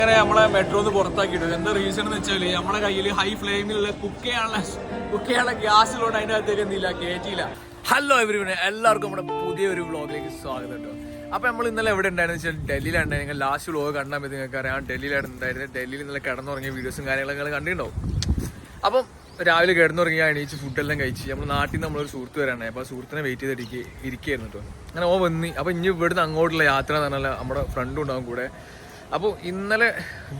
അങ്ങനെ നമ്മളെ മെട്രോന്ന് പുറത്താക്കിയിടും. എന്താ റീസൺ എന്ന് വെച്ചാൽ നമ്മുടെ കയ്യിൽ ഹൈ ഫ്ലെയിമിലുള്ള കുക്ക് ചെയ്യാനുള്ള ഗ്യാസിലോട്ട് അതിൻ്റെ അകത്തേക്ക് എന്തില്ല കയറ്റിയില്ല. ഹലോ എവരിവൺ, എല്ലാവർക്കും നമ്മുടെ പുതിയൊരു വ്ളോഗിലേക്ക് സ്വാഗതം കേട്ടോ. അപ്പോൾ നമ്മൾ ഇന്നലെ എവിടെ ഉണ്ടായിരുന്നു വെച്ചാൽ ഡൽഹിയിലാണ്. നിങ്ങൾ ലാസ്റ്റ് വ്ളോഗ് കണ്ടാൽ മതി, നിങ്ങൾക്ക് അറിയാം ഡൽഹിയിലാണ് ഉണ്ടായിരുന്നത്. ഡൽഹിയിൽ ഇന്നലെ കിടന്നുറങ്ങിയ വീഡിയോസും കാര്യങ്ങളൊക്കെ കണ്ടിട്ടുണ്ടാവും. അപ്പം രാവിലെ കിടന്നുറങ്ങി എണീച്ച് ഫുഡെല്ലാം കഴിച്ച് നമ്മൾ നാട്ടിൽ നിന്ന് നമ്മളൊരു സുഹൃത്ത് വരാനായി. അപ്പോൾ ആ സുഹൃത്തിനെ വെയിറ്റ് ചെയ്തിട്ട് ഇരിക്കുകയായിരുന്നു കേട്ടോ. അങ്ങനെ ഓ വന്നി. അപ്പോൾ ഇനി ഇവിടുന്ന് അങ്ങോട്ടുള്ള യാത്ര എന്ന് പറഞ്ഞാൽ നമ്മുടെ ഫ്രണ്ടും ഉണ്ടാവും കൂടെ. അപ്പോൾ ഇന്നലെ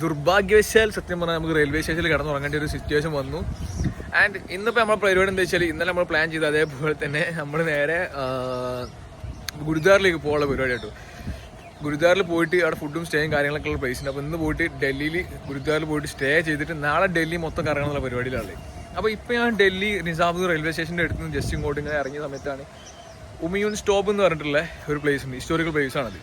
ദുർഭാഗ്യവശാൽ സത്യം പറഞ്ഞാൽ നമുക്ക് റെയിൽവേ സ്റ്റേഷനിൽ കിടന്നുറങ്ങേണ്ട ഒരു സിറ്റുവേഷൻ വന്നു. ആൻഡ് ഇന്നിപ്പോൾ നമ്മുടെ പരിപാടി എന്താ വെച്ചാൽ ഇന്നലെ നമ്മൾ പ്ലാൻ ചെയ്ത് അതേപോലെ തന്നെ നമ്മൾ നേരെ ഗുരുദ്വാറിലേക്ക് പോകാനുള്ള പരിപാടി കേട്ടോ. ഗുരുദ്വാറിൽ പോയിട്ട് അവിടെ ഫുഡും സ്റ്റേയും കാര്യങ്ങളൊക്കെ ഉള്ള പ്ലേസ് ഉണ്ട്. അപ്പോൾ ഇന്ന് പോയിട്ട് ഡൽഹിയിൽ ഗുരുദ്വാറിൽ പോയിട്ട് സ്റ്റേ ചെയ്തിട്ട് നാളെ ഡൽഹി മൊത്തം കറങ്ങാനുള്ള പരിപാടിയിലാണ്. അപ്പോൾ ഇപ്പോൾ ഞാൻ ഡൽഹി നിസാമുദ്ദീൻ റെയിൽവേ സ്റ്റേഷൻ്റെ അടുത്ത് നിന്ന് ജസ്റ്റ് ഇങ്ങോട്ട് ഇങ്ങനെ ഇറങ്ങിയ സമയത്താണ് ഉമയൂൺ സ്റ്റോപ്പ് എന്ന് പറഞ്ഞിട്ടുള്ള ഒരു പ്ലേസ് ഉണ്ട്. ഹിസ്റ്റോറിക്കൽ പ്ലേസ് ആണത്.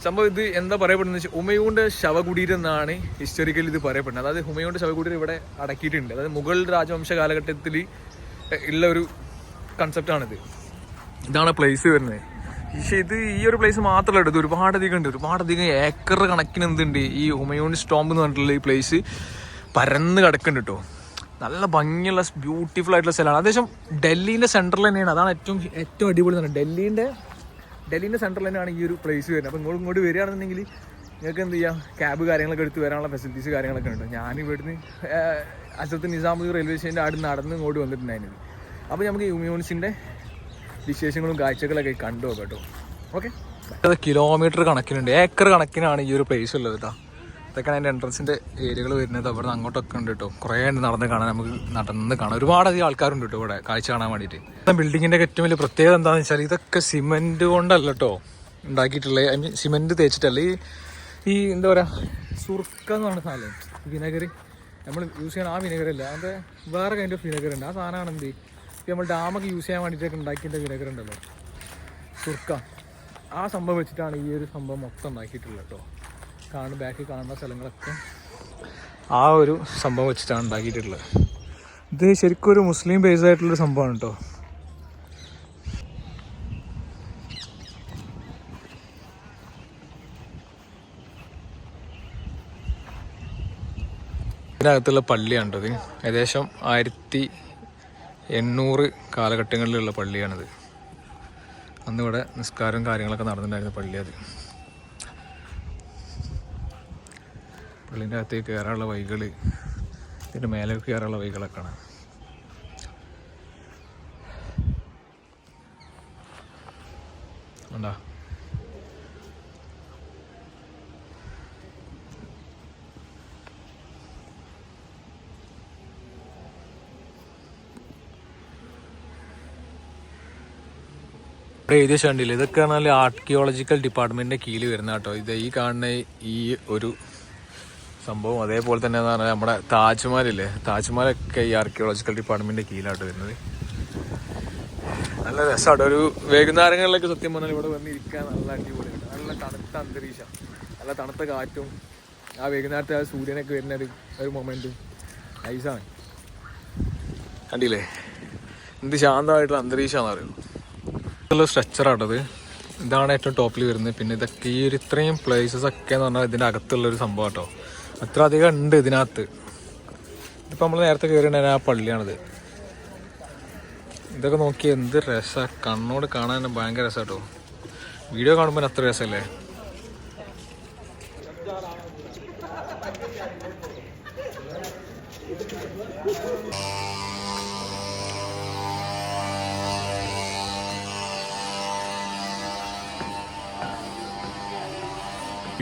സംഭവം ഇത് എന്താ പറയപ്പെടുന്നത് വെച്ചാൽ ഉമയൂണിൻ്റെ ശവകുടീരം എന്നാണ് ഹിസ്റ്റോറിക്കൽ ഇത് പറയപ്പെടുന്നത്. അതായത് ഹുമയൂണിൻ്റെ ശവകുടീരം ഇവിടെ അടക്കിയിട്ടുണ്ട്. അതായത് മുഗൾ രാജവംശ കാലഘട്ടത്തിൽ ഉള്ള ഒരു കൺസെപ്റ്റാണിത്. ഇതാണ് പ്ലേസ് വരുന്നത്. പക്ഷേ ഇത് ഈ ഒരു പ്ലേസ് മാത്രമല്ല, ഇത് ഒരുപാടധികം ഉണ്ട്. ഒരുപാടധികം ഏക്കർ കണക്കിന് എന്തുണ്ട് ഈ ഹുമയൂൺ സ്റ്റോംബ് എന്ന് പറഞ്ഞിട്ടുള്ള ഈ പ്ലേസ് പരന്ന് കിടക്കുന്നുണ്ട് കേട്ടോ. നല്ല ഭംഗിയുള്ള ബ്യൂട്ടിഫുൾ ആയിട്ടുള്ള സ്ഥലമാണ്. അത്യാവശ്യം ഡൽഹിൻ്റെ സെൻറ്ററിൽ തന്നെയാണ്. അതാണ് ഏറ്റവും അടിപൊളി എന്ന് പറഞ്ഞത്. ഡൽഹിൻ്റെ സെൻറ്ററിൽ തന്നെയാണ് ഈ ഒരു പ്ലേസ് വരുന്നത്. അപ്പോൾ ഇങ്ങോട്ട് വരികയാണെന്നുണ്ടെങ്കിൽ നിങ്ങൾക്ക് എന്ത് ചെയ്യാം, ക്യാബ് കാര്യങ്ങളൊക്കെ എടുത്ത് വരാനുള്ള ഫെസിലിറ്റീസ് കാര്യങ്ങളൊക്കെ ഉണ്ട്. ഞാൻ ഇവിടുന്ന് അസത്ത് നിസാമുദ്ദീൻ റെയിൽവേ സ്റ്റേഷൻ്റെ അവിടെ നടന്ന് ഇങ്ങോട്ട് വന്നിട്ടുണ്ടായിരുന്നു. അപ്പോൾ നമുക്ക് ഹുമയൂൺസിൻ്റെ വിശേഷങ്ങളും കാഴ്ചകളൊക്കെ കണ്ടു നോക്കാം കേട്ടോ. ഓക്കെ, കിലോമീറ്റർ കണക്കിനുണ്ട്, ഏക്കർ കണക്കിനാണ് ഈ ഒരു പ്ലേസ് ഉള്ളത് കേട്ടോ. ഇതൊക്കെയാണ് അതിൻ്റെ എൻട്രൻസിൻ്റെ ഏരിയകൾ വരുന്നത്. അവിടെ നിന്ന് അങ്ങോട്ടൊക്കെ ഉണ്ട് കേട്ടോ. കുറേ ഉണ്ട് നടന്ന് കാണാൻ, നമുക്ക് നടന്ന് കാണാം. ഒരുപാടധികം ആൾക്കാരുണ്ട് കേട്ടോ ഇവിടെ കാഴ്ച കാണാൻ വേണ്ടിയിട്ട്. ബിൽഡിങ്ങിൻ്റെ ഏറ്റവും വലിയ പ്രത്യേകത എന്താണെന്ന് വെച്ചാൽ ഇതൊക്കെ സിമെൻറ്റ് കൊണ്ടല്ല കേട്ടോ ഉണ്ടാക്കിയിട്ടുള്ളത്. ഐ മീൻ സിമെൻറ്റ് തേച്ചിട്ടല്ല. ഈ എന്താ പറയുക, സുർക്ക എന്ന് പറഞ്ഞ സാധനം, വിനെഗർ നമ്മൾ യൂസ് ചെയ്യണം. ആ വിനെഗറല്ല, അത് വേറെ കൈൻഡ് ഓഫ് വിനെഗർ ഉണ്ട്. ആ സാധനമാണ് എന്ത് നമ്മൾ ഡാമൊക്കെ യൂസ് ചെയ്യാൻ വേണ്ടിയിട്ടൊക്കെ ഉണ്ടാക്കിയിട്ട് വിനെഗർ ഉണ്ടല്ലോ, സുർക്ക. ആ സംഭവം വെച്ചിട്ടാണ് ഈ ഒരു സംഭവം മൊത്തം ഉണ്ടാക്കിയിട്ടുള്ളത് കേട്ടോ. ബാക്കിൽ കാണുന്ന സ്ഥലങ്ങളൊക്കെ ആ ഒരു സംഭവം വെച്ചിട്ടാണ് ഉണ്ടാക്കിയിട്ടുള്ളത്. ഇത് ശരിക്കും ഒരു മുസ്ലിം ബേസ്ഡ് ആയിട്ടുള്ളൊരു സംഭവമാണ് കേട്ടോ. ഇതിനകത്തുള്ള പള്ളിയാണ് കേട്ടോ. ഇത് ഏകദേശം 1800 കാലഘട്ടങ്ങളിലുള്ള പള്ളിയാണിത്. അന്നിവിടെ നിസ്കാരം കാര്യങ്ങളൊക്കെ നടന്നിട്ടുണ്ടായിരുന്ന പള്ളി അത്. പള്ളിൻ്റെ അകത്തേക്ക് കയറാനുള്ള വഴികൾ, ഇതിൻ്റെ മേലേക്ക് കയറാനുള്ള വഴികളൊക്കെയാണ്. ഉണ്ടാ എഴുതിയ ഷണ്ടില്ല. ഇതൊക്കെ പറഞ്ഞാൽ ആർക്കിയോളജിക്കൽ ഡിപ്പാർട്ട്മെൻറ്റിൻ്റെ കീഴിൽ വരുന്ന കേട്ടോ. ഇത് ഈ കാണുന്ന ഈ ഒരു സംഭവം അതേപോലെ തന്നെ എന്ന് പറഞ്ഞാൽ നമ്മുടെ താജ്മഹലില്ലേ, താജ്മഹലൊക്കെ ഈ ആർക്കിയോളജിക്കൽ ഡിപ്പാർട്ട്മെൻറ്റിൻ്റെ കീഴിലായിട്ട് വരുന്നത്. നല്ല രസമാണ്. ഒരു വൈകുന്നേരങ്ങളിലൊക്കെ സത്യം പറഞ്ഞാൽ ഇവിടെ വന്നിരിക്കാൻ നല്ല അടിപൊളിയാണ്. നല്ല തണുത്ത അന്തരീക്ഷം, നല്ല തണുത്ത കാറ്റും ആ വൈകുന്നേരത്തെ ആ സൂര്യനൊക്കെ വരുന്ന ഒരു മൊമെൻറ്റും നൈസാണ്. കണ്ടില്ലേ എന്ത് ശാന്തമായിട്ടുള്ള അന്തരീക്ഷമാണെന്ന് അറിയുള്ളൂ. സ്ട്രക്ചറാട്ടത്. ഇതാണ് ഏറ്റവും ടോപ്പിൽ വരുന്നത്. പിന്നെ ഇതൊക്കെ ഈ ഒരു ഇത്രയും പ്ലേസസ് ഒക്കെ എന്ന് പറഞ്ഞാൽ ഇതിൻ്റെ അകത്തുള്ളൊരു സംഭവം കേട്ടോ. അത്ര അധികം ഉണ്ട് ഇതിനകത്ത്. ഇതിപ്പോൾ നമ്മൾ നേരത്തെ കയറിയിട്ടുണ്ടായിരുന്ന ആ പള്ളിയാണിത്. ഇതൊക്കെ നോക്കി എന്ത് രസമാണ്, കണ്ണോട് കാണാൻ ഭയങ്കര രസം കേട്ടോ. വീഡിയോ കാണുമ്പോൾ അത്ര രസമല്ലേ.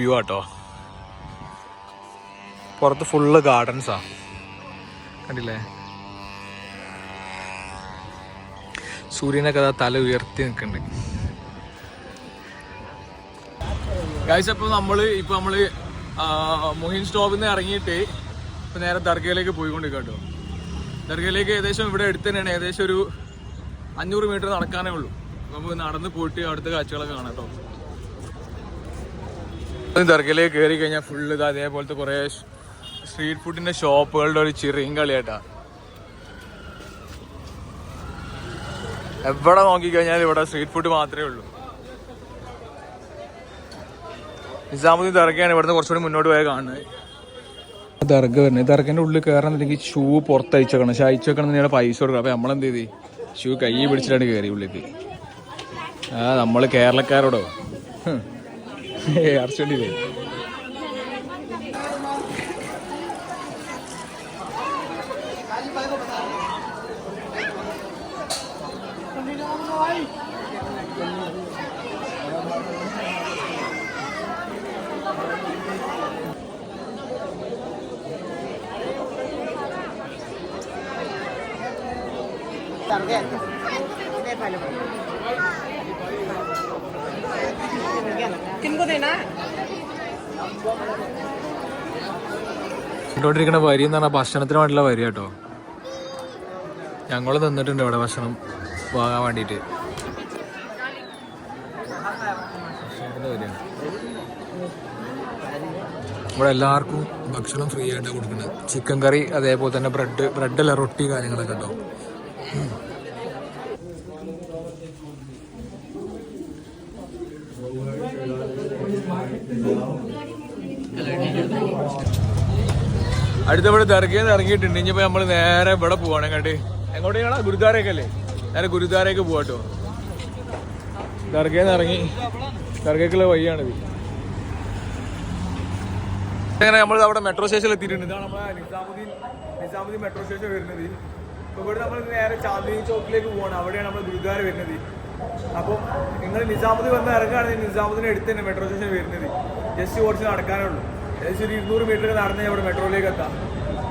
വ്യൂ ആട്ടോ. പുറത്ത് ഫുള്ള് ഗാർഡൻസാ, കണ്ടില്ലേ. സൂര്യനൊക്കെ തല ഉയർത്തി നിൽക്കുന്നുണ്ട്. ഗൈസ്, അപ്പോൾ നമ്മൾ മൊഹിൻ സ്റ്റോപ്പിൽ നിന്ന് ഇറങ്ങിയിട്ട് ഇപ്പം നേരെ ദർഗയിലേക്ക് പോയിക്കൊണ്ടിരിക്കുക കേട്ടോ. ദർഗയിലേക്ക് ഏകദേശം ഇവിടെ അടുത്ത് തന്നെയാണ്. ഏകദേശം ഒരു 500 മീറ്റർ നടക്കാനേ ഉള്ളൂ. നമുക്ക് നടന്ന് പോയിട്ട് അവിടുത്തെ കാഴ്ചകളൊക്കെ കാണാം കേട്ടോ. ദർഗയിലേക്ക് കയറി കഴിഞ്ഞാൽ ഫുള്ള് ഇത് അതേപോലത്തെ കുറേ സ്ട്രീറ്റ് ഫുഡിൻ്റെ ഷോപ്പുകളുടെ ഒരു ചെറിയ കളിയാട്ടാ. എവിടെ നോക്കിക്കഴിഞ്ഞാൽ ഇവിടെ സ്ട്രീറ്റ് ഫുഡ് മാത്രമേ ഉള്ളൂ. നിസാമുദ്ദീൻ ദർഗയാണ് ഇവിടുന്ന് കുറച്ചുകൂടി മുന്നോട്ട് പോയാൽ കാണുന്നത്. ദർഗ വരുന്നത്. ദർഗൻ്റെ ഉള്ളിൽ കയറണമെന്നുണ്ടെങ്കിൽ ഷൂ പുറത്ത് അയച്ചേക്കണം. പക്ഷെ അയച്ചേക്കണം പൈസ കൊടുക്കണം. അപ്പോൾ നമ്മളെന്ത് ചെയ്ത് ഷൂ കൈ പിടിച്ചിട്ടാണ് കയറി ഉള്ളിലേക്ക്. നമ്മൾ കേരളക്കാരോടോ അർച്ചണ്ടില്ലേ. ിരിക്കുന്ന വരി എന്ന് പറഞ്ഞാൽ ഭക്ഷണത്തിന് വേണ്ടിയുള്ള വരി കേട്ടോ. ഞങ്ങൾ നിന്നിട്ടുണ്ട് ഇവിടെ ഭക്ഷണം വാങ്ങാൻ വേണ്ടിയിട്ട്. ഇവിടെ എല്ലാവർക്കും ഭക്ഷണം ഫ്രീ ആയിട്ട് കൊടുക്കുന്നത്. ചിക്കൻ കറി അതേപോലെ തന്നെ ബ്രെഡല്ല റൊട്ടി കാര്യങ്ങളൊക്കെ ഉണ്ടോ. അടുത്തവിടെ ദർഗയിൽ ഇറങ്ങിയിട്ടുണ്ട്. ഇനിയിപ്പോൾ നമ്മൾ നേരെ ഇവിടെ പോവാണ്. എങ്ങോട്ട് എങ്ങോട്ടേക്കാണ്? ഗുരുദ്വാരയൊക്കെ അല്ലേ. നേരെ ഗുരുദ്വാരയൊക്കെ പോവാട്ടോ. ദർഗയിൽ നിന്ന് ഇറങ്ങി ദർഗയ്ക്കുള്ള വഴിയാണിത്. അങ്ങനെ നമ്മൾ അവിടെ മെട്രോ സ്റ്റേഷനിൽ എത്തിയിട്ടുണ്ട്. ഇതാണ് നമ്മളെ നിസാമുദ്ദീൻ മെട്രോ സ്റ്റേഷൻ വരുന്നത്. ഇപ്പോൾ ഇവിടെ നമ്മൾ നേരെ ചാന്ദിനി ചോക്കിലേക്ക് പോവാണ്. അവിടെയാണ് നമ്മൾ ഗുരുദ്വാര വരുന്നത്. അപ്പം നിങ്ങൾ നിസാമുദ്ദീൻ വന്ന് ഇറങ്ങുകയാണെങ്കിൽ നിസാമുദ്ദീൻ്റെ അടുത്ത് തന്നെ മെട്രോ സ്റ്റേഷൻ വരുന്നത്. ജസ്റ്റ് കുറച്ച് നടക്കാനേ ഉള്ളൂ. ഏകദേശം ഒരു 200 മീറ്റർ നടന്ന് ഇവിടെ മെട്രോയിലേക്ക് എത്താം.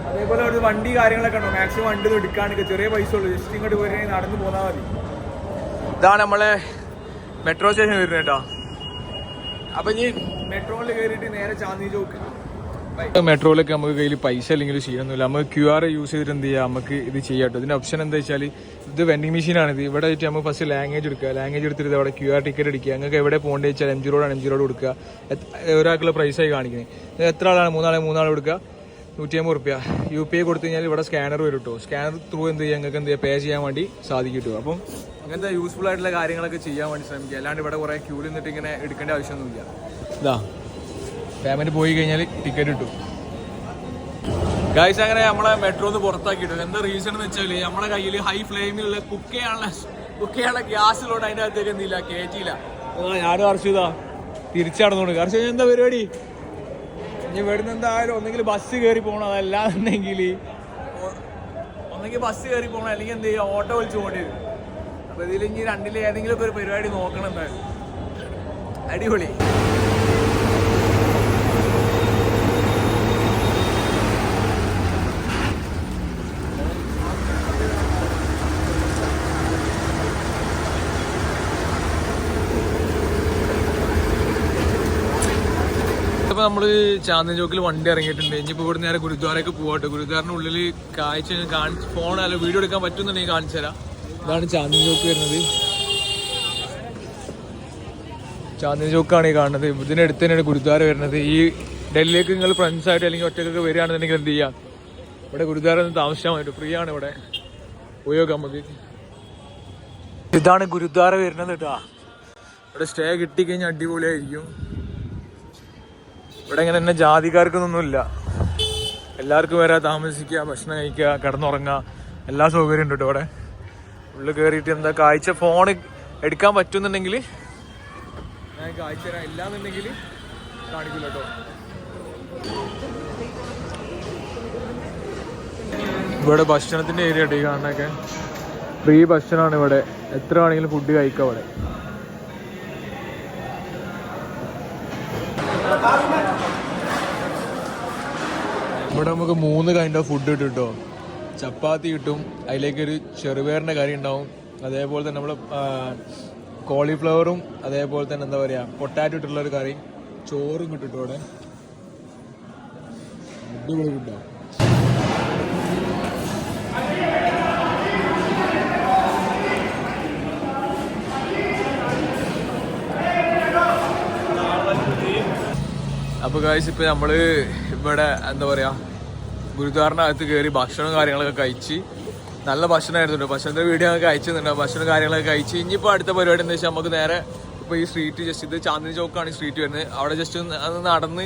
അതേപോലെ അവിടെ വണ്ടി കാര്യങ്ങളൊക്കെ ഉണ്ടോ. മാക്സിമം വണ്ടി ഒന്നും എടുക്കാനൊക്കെ ചെറിയ പൈസ ഉള്ളൂ. ജസ്റ്റ് ഇങ്ങോട്ട് പോയി നടന്ന് പോന്നാൽ മതി. ഇതാണ് നമ്മളെ മെട്രോ സ്റ്റേഷൻ വരുന്നത് കേട്ടോ. അപ്പം ഇനി മെട്രോയിൽ കയറിയിട്ട് നേരെ ചാന്ദിനി ചോക്ക്. മെട്രോയിലൊക്കെ നമുക്ക് കയ്യിൽ പൈസ അല്ലെങ്കിൽ ചെയ്യൊന്നുമില്ല. നമുക്ക് QR യൂസ് ചെയ്തിട്ട് എന്ത് ചെയ്യുക, നമുക്ക് ഇത് ചെയ്യാം കേട്ടോ. ഇതിൻ്റെ ഓപ്ഷൻ എന്താ വെച്ചാൽ ഇത് വെൻഡിങ് മെഷീനാണിത്. ഇവിടെ ആയിട്ട് നമുക്ക് ഫസ്റ്റ് ലാംഗ്വേജ് എടുക്കുക. ലാംഗ്വേജ് എടുത്തിട്ട് അവിടെ QR ടിക്കറ്റ് അടിക്കുക. നിങ്ങൾക്ക് എവിടെ പോകേണ്ടത് വെച്ചാൽ MG റോഡാണ് MG റോഡ് കൊടുക്കുക. ഒരാൾക്കുള്ള പ്രൈസായി കാണിക്കുന്നത്. എത്ര ആളാണ്? മൂന്നാൾ കൊടുക്കുക. 150 റുപ്യ. UPI കൊടുത്തു കഴിഞ്ഞാൽ ഇവിടെ സ്കാനർ വരും കേട്ടോ. സ്കാനർ ത്രൂ എന്ത് ചെയ്യുക, നിങ്ങൾക്ക് എന്ത് ചെയ്യുക, പേ ചെയ്യാൻ വേണ്ടി സാധിക്കും കേട്ടോ. അപ്പം അങ്ങനത്തെ യൂസ്ഫുൾ ആയിട്ടുള്ള കാര്യങ്ങളൊക്കെ ചെയ്യാൻ വേണ്ടി ശ്രമിക്കുക. അല്ലാണ്ട് ഇവിടെ കുറേ ക്യൂ നിന്നിട്ട് ഇങ്ങനെ എടുക്കേണ്ട ആവശ്യമൊന്നുമില്ല. ഇതാ പേയ്മെൻറ്റ് പോയി കഴിഞ്ഞാൽ ടിക്കറ്റ് കിട്ടും. ഗൈസ് അങ്ങനെ നമ്മളെ മെട്രോന്ന് പുറത്താക്കിയിട്ടു. എന്താ റീസൺ എന്ന് വെച്ചാൽ നമ്മളെ കയ്യിൽ ഹൈ ഫ്ലെയിമിലുള്ള കുക്ക് ചെയ്യാനുള്ള ഗ്യാസിലോട്ട് അതിൻ്റെ അകത്തേക്ക് എന്തില്ല, കയറ്റിയില്ല. ഞാനും അർഷിതാ തിരിച്ചടന്നോണ്ട്. അർഷ എന്താ പരിപാടി? ഇനി ഇവിടുന്ന് എന്തായാലും ഒന്നെങ്കിൽ ബസ് കയറി പോകണം, അതല്ലാന്നുണ്ടെങ്കിൽ ബസ് കയറി പോകണം, അല്ലെങ്കിൽ എന്ത് ചെയ്യുക, ഓട്ടോ വിളിച്ചു പോകേണ്ടി വരും. അപ്പോൾ ഇതിൽ ഇനി രണ്ടിൽ ഏതെങ്കിലും ഒക്കെ ഒരു പരിപാടി നോക്കണം എന്തായാലും. അടിപൊളി. ഇപ്പോൾ നമ്മൾ ചാന്ദിനി ചോക്കിൽ വണ്ടി ഇറങ്ങിയിട്ടുണ്ട്. ഇനിയിപ്പോൾ ഇവിടെ നേരെ ഗുരുദ്വാരയ്ക്ക് പോകട്ടെ. ഗുരുദ്വാറിൻ്റെ ഉള്ളിൽ കാഴ്ച ഫോൺ അല്ല വീഡിയോ എടുക്കാൻ പറ്റുന്നുണ്ടെങ്കിൽ കാണിച്ചു തരാം. ഇതാണ് ചാന്ദിനി ചോക്ക് വരുന്നത്. ചാന്ദിനി ചോക്കാണ് ഈ കാണുന്നത്. ഇതിനടുത്ത് തന്നെയാണ് ഗുരുദ്വാര വരുന്നത്. ഈ ഡൽഹിയിലേക്ക് നിങ്ങൾ ഫ്രണ്ട്സായിട്ട് അല്ലെങ്കിൽ ഒറ്റക്കൊക്കെ വരികയാണെന്നുണ്ടെങ്കിൽ എന്ത് ചെയ്യാം, ഇവിടെ ഗുരുദ്വാര ഒന്ന് താമസിച്ചാൽ മതി. ഫ്രീ ആണ് ഇവിടെ, ഉപയോഗം നമുക്ക്. ഇതാണ് ഗുരുദ്വാര വരുന്നത് കേട്ടോ. ഇവിടെ സ്റ്റേ കിട്ടിക്കഴിഞ്ഞാൽ അടിപൊളിയായിരിക്കും. ഇവിടെ ഇങ്ങനെ തന്നെ ജാതിക്കാർക്കൊന്നുമില്ല. എല്ലാവർക്കും വരാം, താമസിക്കുക, ഭക്ഷണം കഴിക്കുക, കിടന്നുറങ്ങുക, എല്ലാ സൗകര്യം ഉണ്ട് കേട്ടോ. ഇവിടെ ഉള്ളിൽ കയറിയിട്ട് എന്താ കാഴ്ച ഫോൺ എടുക്കാൻ പറ്റുന്നുണ്ടെങ്കിൽ ഞാൻ കാഴ്ച തരാം, ഇല്ലാന്നുണ്ടെങ്കിൽ കാണിക്കില്ല കേട്ടോ. ഇവിടെ ഭക്ഷണത്തിൻ്റെ ഏരിയ ഉണ്ട് ഈ കാണാനൊക്കെ. ഫ്രീ ഭക്ഷണമാണ് ഇവിടെ. എത്ര വേണമെങ്കിലും ഫുഡ് കഴിക്കാം ഇവിടെ. ഇവിടെ നമുക്ക് 3 കൈൻഡ് ഓഫ് ഫുഡ് കിട്ടും കേട്ടോ. ചപ്പാത്തി കിട്ടും, അതിലേക്കൊരു ചെറുപയറിൻ്റെ കറി ഉണ്ടാവും, അതേപോലെ തന്നെ നമ്മൾ കോളിഫ്ലവറും അതേപോലെ തന്നെ എന്താ പറയുക പൊട്ടാറ്റോ ഇട്ടുള്ളൊരു കറി, ചോറും കിട്ടും കേട്ടോ ഇവിടെ. അടിപൊളി കിട്ടും. അപ്പോൾ ഗായ്സ് ഇപ്പോൾ നമ്മൾ ഇവിടെ എന്താ പറയുക ഗുരുദ്വാറിനകത്ത് കയറി ഭക്ഷണവും കാര്യങ്ങളൊക്കെ കഴിച്ച് നല്ല ഭക്ഷണമായിരുന്നു. ഭക്ഷണത്തിൻ്റെ വീഡിയോ ഒക്കെ അയച്ചിരുന്നുണ്ട്. ഭക്ഷണം കാര്യങ്ങളൊക്കെ കഴിച്ച് ഇനിയിപ്പോൾ അടുത്ത പരിപാടി എന്താ വെച്ചാൽ നമുക്ക് നേരെ ഇപ്പോൾ ഈ സ്ട്രീറ്റ് ജസ്റ്റ് ഇത് ചാന്ദിനി ചോക്കാണ് സ്ട്രീറ്റ് വരുന്നത്. അവിടെ ജസ്റ്റ് ഒന്ന് നടന്ന്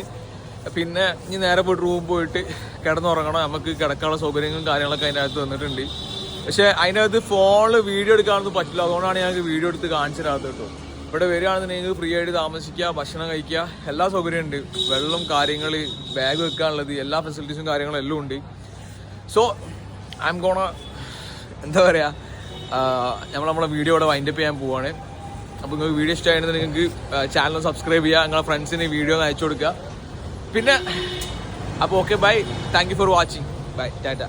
പിന്നെ ഇനി നേരെ പോയിട്ട് റൂമിൽ പോയിട്ട് കിടന്നുറങ്ങണം. നമുക്ക് കിടക്കാനുള്ള സൗകര്യങ്ങളും കാര്യങ്ങളൊക്കെ അതിൻ്റെ അകത്ത് വന്നിട്ടുണ്ട്. പക്ഷേ അതിനകത്ത് ഫോണിൽ വീഡിയോ എടുക്കാനൊന്നും പറ്റില്ല. അതുകൊണ്ടാണ് ഞങ്ങൾക്ക് വീഡിയോ എടുത്ത് കാണിച്ചു തരാത്തത് കേട്ടോ. ഇവിടെ വരികയാണെന്നുണ്ടെങ്കിൽ ഫ്രീ ആയിട്ട് താമസിക്കുക, ഭക്ഷണം കഴിക്കുക, എല്ലാ സൗകര്യവും ഉണ്ട്. വെള്ളം, കാര്യങ്ങൾ, ബാഗ് വെക്കാനുള്ളത്, എല്ലാ ഫെസിലിറ്റീസും കാര്യങ്ങളും എല്ലാം ഉണ്ട്. സോ ഐ എം ഗോണ എന്താ പറയുക, നമ്മളെ വീഡിയോ ഇവിടെ വൈൻഡപ്പ് ചെയ്യാൻ പോവുകയാണ്. അപ്പോൾ നിങ്ങൾക്ക് വീഡിയോ ഇഷ്ടമായിരുന്നെങ്കിൽ നിങ്ങൾക്ക് ചാനൽ സബ്സ്ക്രൈബ് ചെയ്യുക, നിങ്ങളുടെ ഫ്രണ്ട്സിന് വീഡിയോ ഒന്ന് അയച്ചു കൊടുക്കുക. പിന്നെ അപ്പോൾ okay, bye, thank you for watching, bye, Tata.